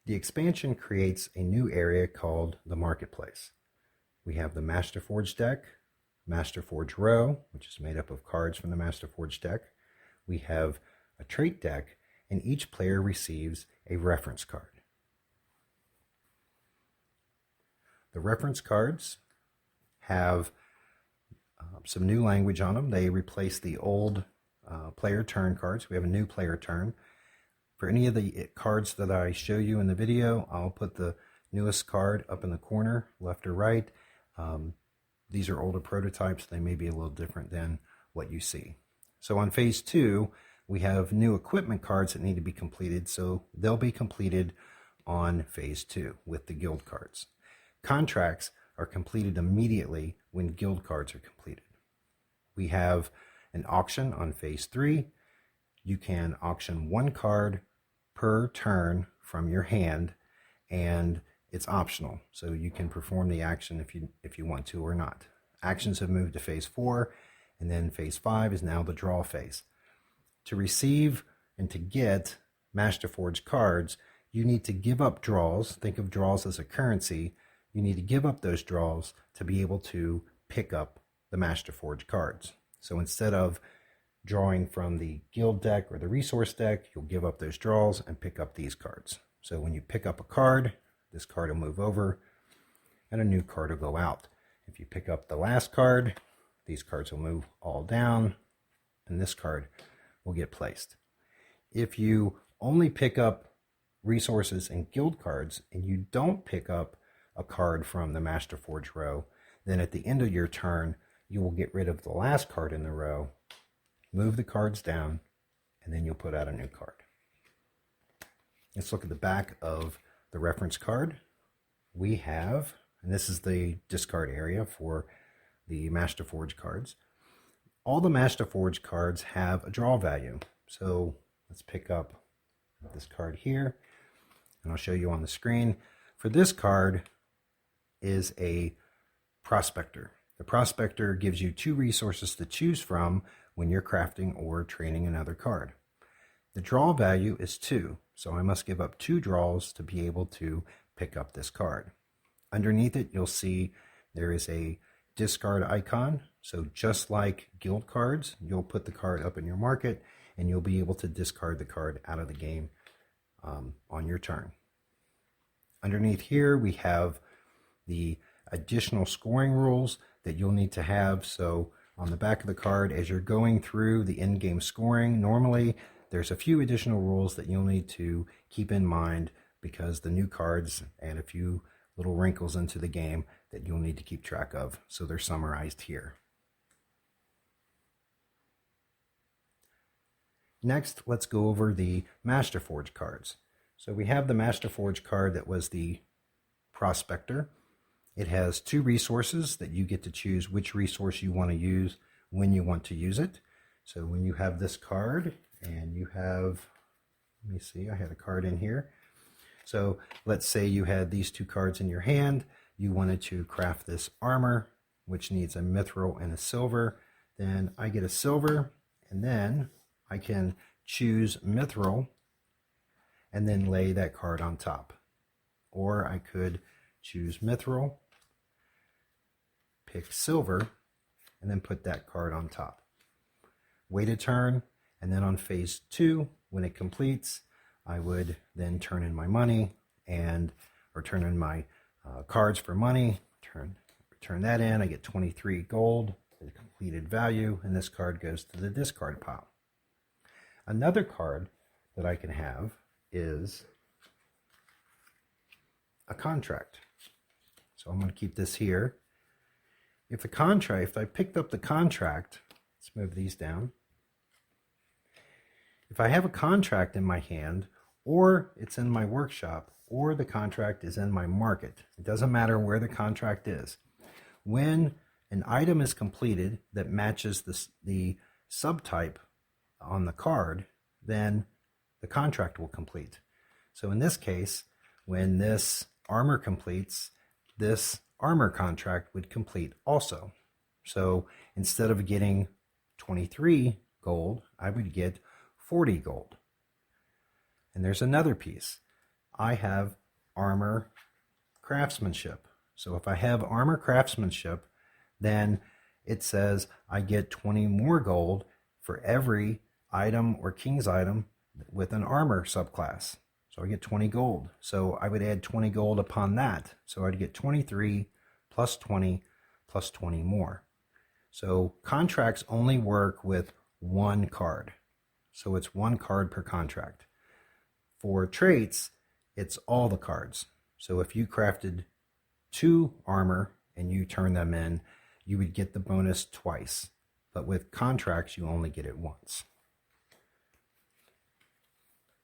The expansion creates a new area called the Marketplace. We have the Masterforge deck, Masterforge row, which is made up of cards from the Masterforge deck. We have a trait deck, and each player receives a reference card. The reference cards have some new language on them. They replace the old player turn cards. We have a new player turn. For any of the cards that I show you in the video, I'll put the newest card up in the corner, left or right. These are older prototypes. They may be a little different than what you see. So on phase 2, we have new equipment cards that need to be completed. So they'll be completed on phase 2 with the guild cards. Contracts are completed immediately when guild cards are completed. We have an auction on phase 3. You can auction 1 card per turn from your hand, and it's optional, so you can perform the action if you want to or not. Actions have moved to phase 4, and then phase 5 is now the draw phase. To receive and to get Masterforge cards, you need to give up draws. Think of draws as a currency. You need to give up those draws to be able to pick up the Masterforge cards. So instead of drawing from the guild deck or the resource deck, you'll give up those draws and pick up these cards. So when you pick up a card, this card will move over and a new card will go out. If you pick up the last card, these cards will move all down and this card will get placed. If you only pick up resources and guild cards and you don't pick up a card from the Masterforge row, then at the end of your turn, you will get rid of the last card in the row, move the cards down, and then you'll put out a new card. Let's look at the back of the reference card. We have, and this is the discard area for the Masterforge cards. All the Masterforge cards have a draw value. So let's pick up this card here, and I'll show you on the screen. For this card is a prospector. The prospector gives you 2 resources to choose from when you're crafting or training another card. The draw value is 2, so I must give up 2 draws to be able to pick up this card. Underneath it, you'll see there is a discard icon. So just like guild cards, you'll put the card up in your market and you'll be able to discard the card out of the game on your turn. Underneath here, we have the additional scoring rules that you'll need to have. So on the back of the card, as you're going through the in-game scoring, normally there's a few additional rules that you'll need to keep in mind because the new cards add a few little wrinkles into the game that you'll need to keep track of. So they're summarized here. Next, let's go over the Masterforge cards. So we have the Masterforge card that was the Prospector. It has 2 resources that you get to choose which resource you want to use when you want to use it. So when you have this card and you have, let me see, I had a card in here. So let's say you had these 2 cards in your hand. You wanted to craft this armor, which needs a mithril and a silver. Then I get a silver, and then I can choose mithril and then lay that card on top. Or I could choose mithril, pick silver, and then put that card on top. Wait a turn, and then on phase 2, when it completes, I would then turn in my money or turn in my cards for money, turn that in. I get 23 gold, the completed value, and this card goes to the discard pile. Another card that I can have is a contract. So I'm going to keep this here. If I picked up the contract, let's move these down. If I have a contract in my hand, or it's in my workshop, or the contract is in my market, it doesn't matter where the contract is. When an item is completed that matches the subtype on the card, then the contract will complete. So in this case, when this armor completes, this armor contract would complete also. So instead of getting 23 gold, I would get 40 gold. And there's another piece. I have armor craftsmanship. So if I have armor craftsmanship, then it says I get 20 more gold for every item or king's item with an armor subclass. So I get 20 gold. So I would add 20 gold upon that. So I'd get 23 plus 20 plus 20 more. So contracts only work with one card. So it's one card per contract. For traits, it's all the cards. So if you crafted 2 armor and you turn them in, you would get the bonus twice. But with contracts, you only get it once.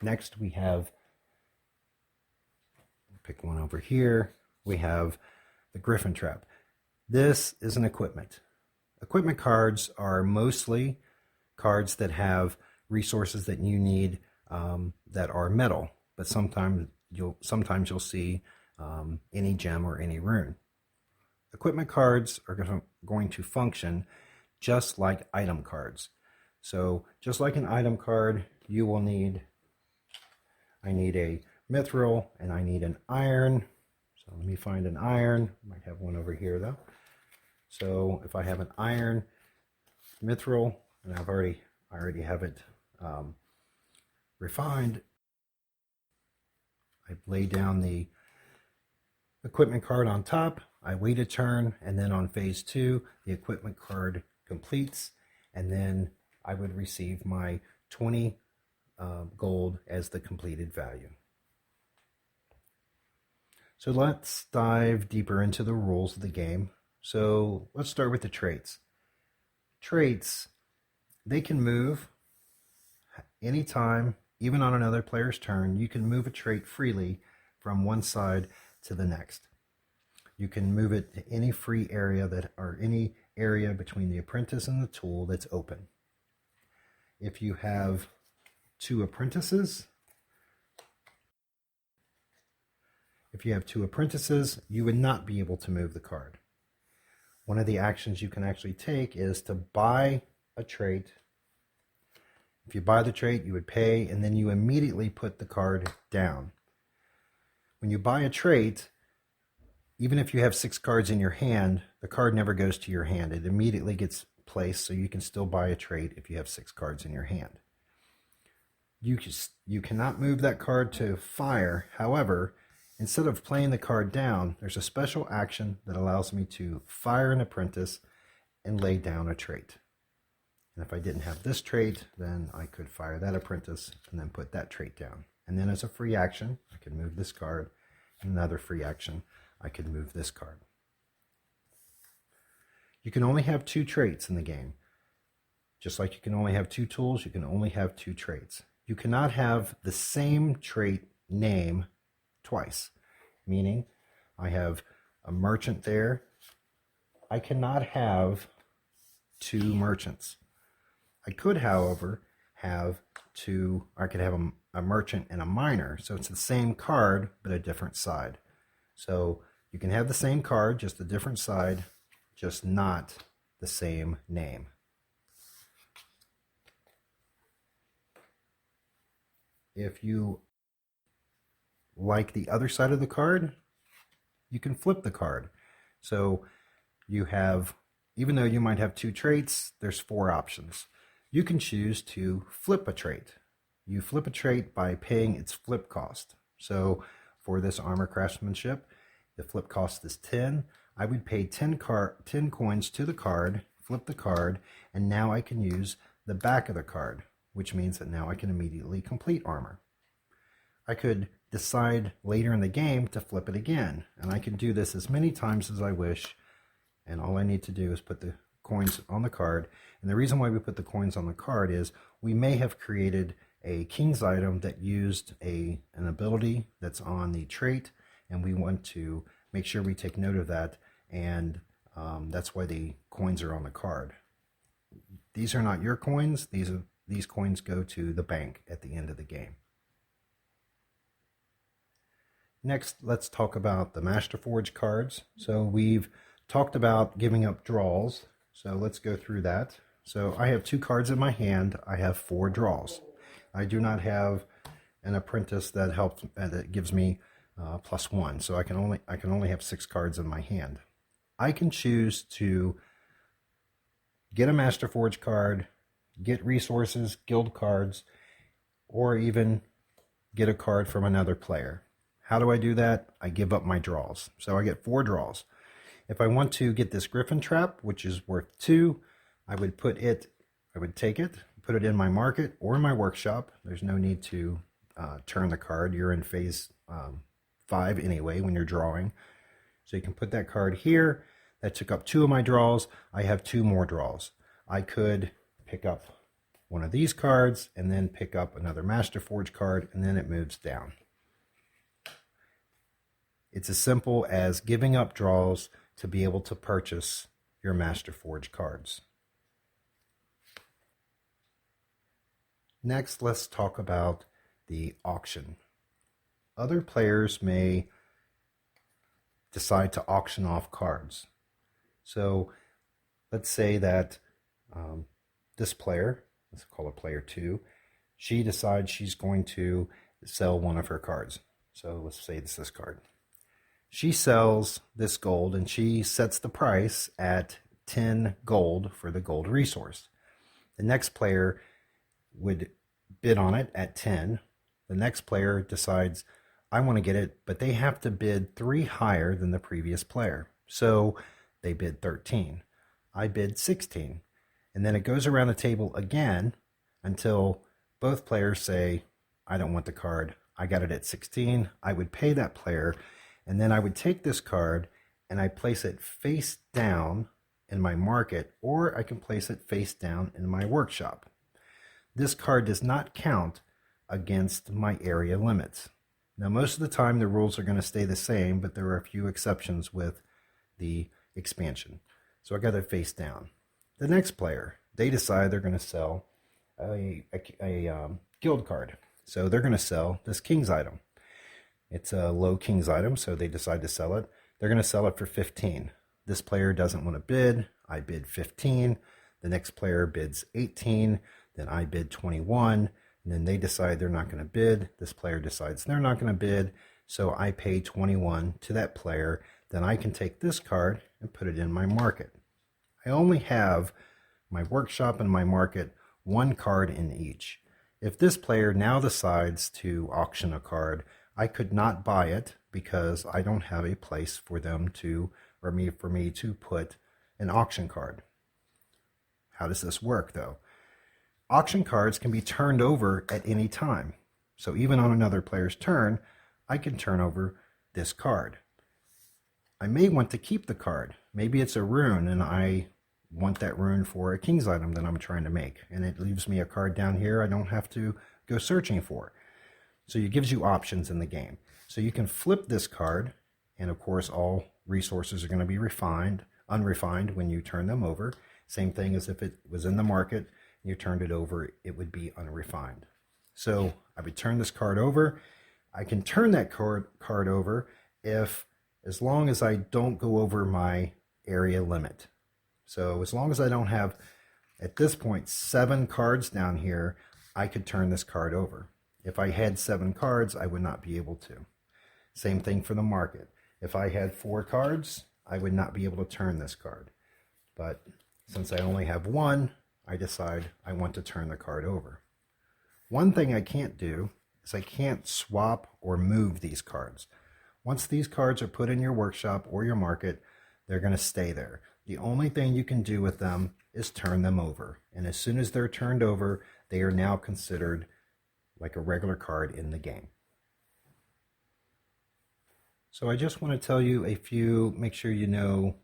Next, we have, pick one over here, we have the Griffin Trap. This is an equipment. Equipment cards are mostly cards that have resources that you need that are metal, but sometimes you'll see any gem or any rune. Equipment cards are going to function just like item cards. So just like an item card, you will need, I need a mithril and I need an iron. So let me find an iron. Might have one over here though. So if I have an iron mithril, and I already have it refined, I lay down the equipment card on top, I wait a turn, and then on phase 2, the equipment card completes, and then I would receive my 20 gold as the completed value. So let's dive deeper into the rules of the game. So let's start with the traits. Traits, they can move anytime, even on another player's turn. You can move a trait freely from one side to the next. You can move it to any free area or any area between the apprentice and the tool that's open. If you have 2 apprentices, you would not be able to move the card. One of the actions you can actually take is to buy a trait. If you buy the trait, you would pay, and then you immediately put the card down. When you buy a trait, even if you have 6 cards in your hand, the card never goes to your hand. It immediately gets placed, so you can still buy a trait if you have 6 cards in your hand. You cannot move that card to fire. However, instead of playing the card down, there's a special action that allows me to fire an apprentice and lay down a trait. And if I didn't have this trait, then I could fire that apprentice and then put that trait down. And then as a free action, I could move this card. Another free action, I could move this card. You can only have 2 traits in the game. Just like you can only have 2 tools, you can only have 2 traits. You cannot have the same trait name twice, meaning I have a merchant there. I cannot have 2 merchants. I could, however, have a merchant and a miner. So it's the same card, but a different side. So you can have the same card, just a different side, just not the same name. If you like the other side of the card, you can flip the card. So you have, even though you might have 2 traits, there's 4 options. You can choose to flip a trait. You flip a trait by paying its flip cost. So for this armor craftsmanship, the flip cost is 10. I would pay 10 coins to the card, flip the card, and now I can use the back of the card, which means that now I can immediately complete armor. I could decide later in the game to flip it again, and I can do this as many times as I wish, and all I need to do is put the coins on the card. And the reason why we put the coins on the card is we may have created a king's item that used an ability that's on the trait, and we want to make sure we take note of that, and that's why the coins are on the card. These are not your coins. These coins go to the bank at the end of the game. Next, let's talk about the Masterforge cards. So we've talked about giving up draws. So let's go through that. So I have 2 cards in my hand. I have 4 draws. I do not have an apprentice that helps that gives me +1. So I can only have 6 cards in my hand. I can choose to get a Masterforge card, get resources, guild cards, or even get a card from another player. How do I do that? I give up my draws. So I get 4 draws. If I want to get this Griffin Trap, which is worth 2, I would take it, put it in my market or my workshop. There's no need to turn the card. You're in phase 5 anyway when you're drawing. So you can put that card here. That took up 2 of my draws. I have 2 more draws. I could pick up one of these cards and then pick up another Masterforge card, and then it moves down. It's as simple as giving up draws to be able to purchase your Masterforge cards. Next, let's talk about the auction. Other players may decide to auction off cards. So let's say that this player, let's call it player 2, she decides she's going to sell one of her cards. So let's say it's this card. She sells this gold and she sets the price at 10 gold for the gold resource. The next player would bid on it at 10. The next player decides, I want to get it, but they have to bid 3 higher than the previous player. So they bid 13. I bid 16. And then it goes around the table again until both players say, I don't want the card. I got it at 16. I would pay that player, and then I would take this card and I place it face down in my market, or I can place it face down in my workshop. This card does not count against my area limits. Now, most of the time the rules are going to stay the same, but there are a few exceptions with the expansion. So I got it face down. The next player, they decide they're going to sell a guild card. So they're going to sell this King's item. It's a low King's item, so they decide to sell it. They're going to sell it for 15. This player doesn't want to bid. I bid 15. The next player bids 18. Then I bid 21. And then they decide they're not going to bid. This player decides they're not going to bid. So I pay 21 to that player. Then I can take this card and put it in my market. I only have my workshop and my market, 1 card in each. If this player now decides to auction a card, I could not buy it because I don't have a place for them to, or for me to put an auction card. How does this work though? Auction cards can be turned over at any time. So even on another player's turn, I can turn over this card. I may want to keep the card. Maybe it's a rune and I want that rune for a King's item that I'm trying to make, and it leaves me a card down here I don't have to go searching for. So it gives you options in the game. So you can flip this card, and of course all resources are going to be unrefined when you turn them over. Same thing as if it was in the market and you turned it over, it would be unrefined. So I would turn this card over. I can turn that card over as long as I don't go over my area limit. So as long as I don't have, at this point, 7 cards down here, I could turn this card over. If I had 7 cards, I would not be able to. Same thing for the market. If I had 4 cards, I would not be able to turn this card. But since I only have 1, I decide I want to turn the card over. One thing I can't do is I can't swap or move these cards. Once these cards are put in your workshop or your market, they're going to stay there. The only thing you can do with them is turn them over. And as soon as they're turned over, they are now considered like a regular card in the game. So I just want to tell you make sure you know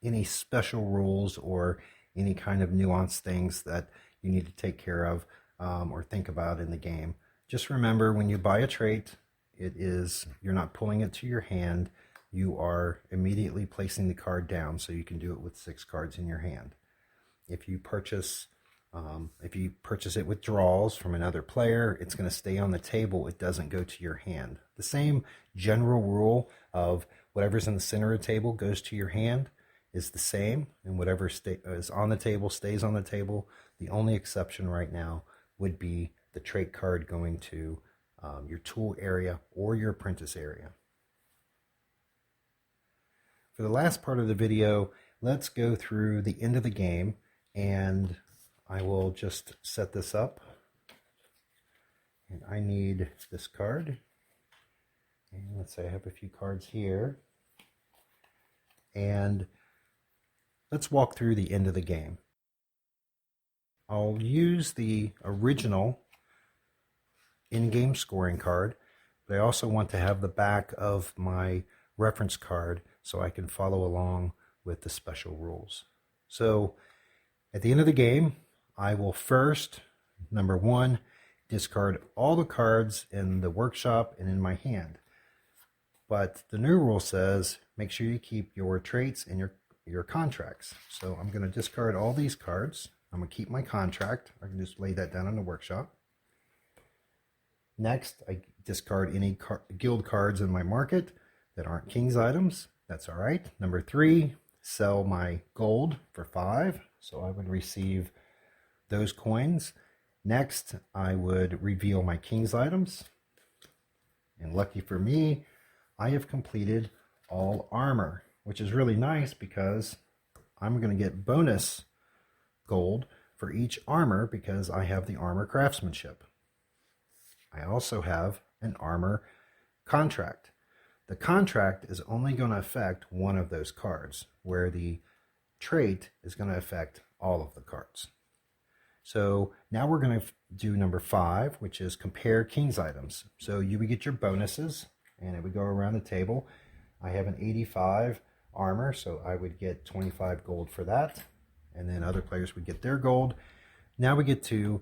any special rules or any kind of nuanced things that you need to take care of or think about in the game. Just remember, when you buy a trait, you're not pulling it to your hand. You are immediately placing the card down, so you can do it with 6 cards in your hand. If you purchase it with draws from another player, it's going to stay on the table. It doesn't go to your hand. The same general rule of whatever's in the center of the table goes to your hand is the same, and whatever is on the table stays on the table. The only exception right now would be the trait card going to your tool area, or your apprentice area. For the last part of the video, let's go through the end of the game, and I will just set this up. And I need this card. And let's say I have a few cards here. And let's walk through the end of the game. I'll use the original in-game scoring card, but I also want to have the back of my reference card so I can follow along with the special rules. So at the end of the game, I will first, number 1, discard all the cards in the workshop and in my hand. But the new rule says make sure you keep your traits and your contracts. So I'm going to discard all these cards. I'm going to keep my contract. I can just lay that down in the workshop. Next, I discard any guild cards in my market that aren't King's items. That's all right. Number 3, sell my gold for 5. So I would receive those coins. Next, I would reveal my King's items. And lucky for me, I have completed all armor, which is really nice because I'm going to get bonus gold for each armor because I have the armor craftsmanship. I also have an armor contract. The contract is only going to affect one of those cards, where the trait is going to affect all of the cards. So now we're going to do number 5, which is compare King's items. So you would get your bonuses, and it would go around the table. I have an 85 armor, so I would get 25 gold for that, and then other players would get their gold. Now we get to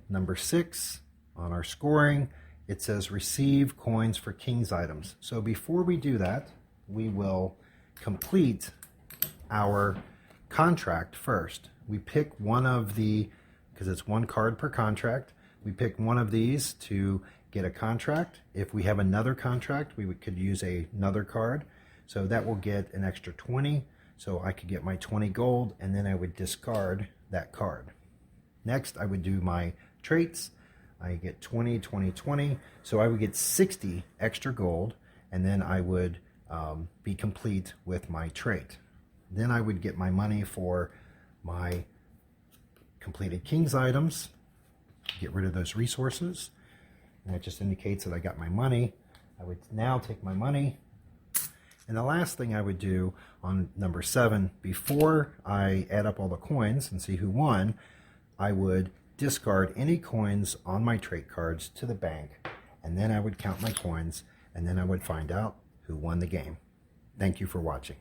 number 6 on our scoring. It says receive coins for King's items. So before we do that, we will complete our contract first. We pick one of the, because it's 1 card per contract, we pick one of these to get a contract. If we have another contract, could use another card. So that will get an extra 20. So I could get my 20 gold, and then I would discard that card. Next, I would do my traits. I get 20, 20, 20. So I would get 60 extra gold, and then I would be complete with my trait. Then I would get my money for my completed King's items, get rid of those resources, and that just indicates that I got my money. I would now take my money, and the last thing I would do on number 7, before I add up all the coins and see who won, I would discard any coins on my trait cards to the bank, and then I would count my coins, and then I would find out who won the game. Thank you for watching.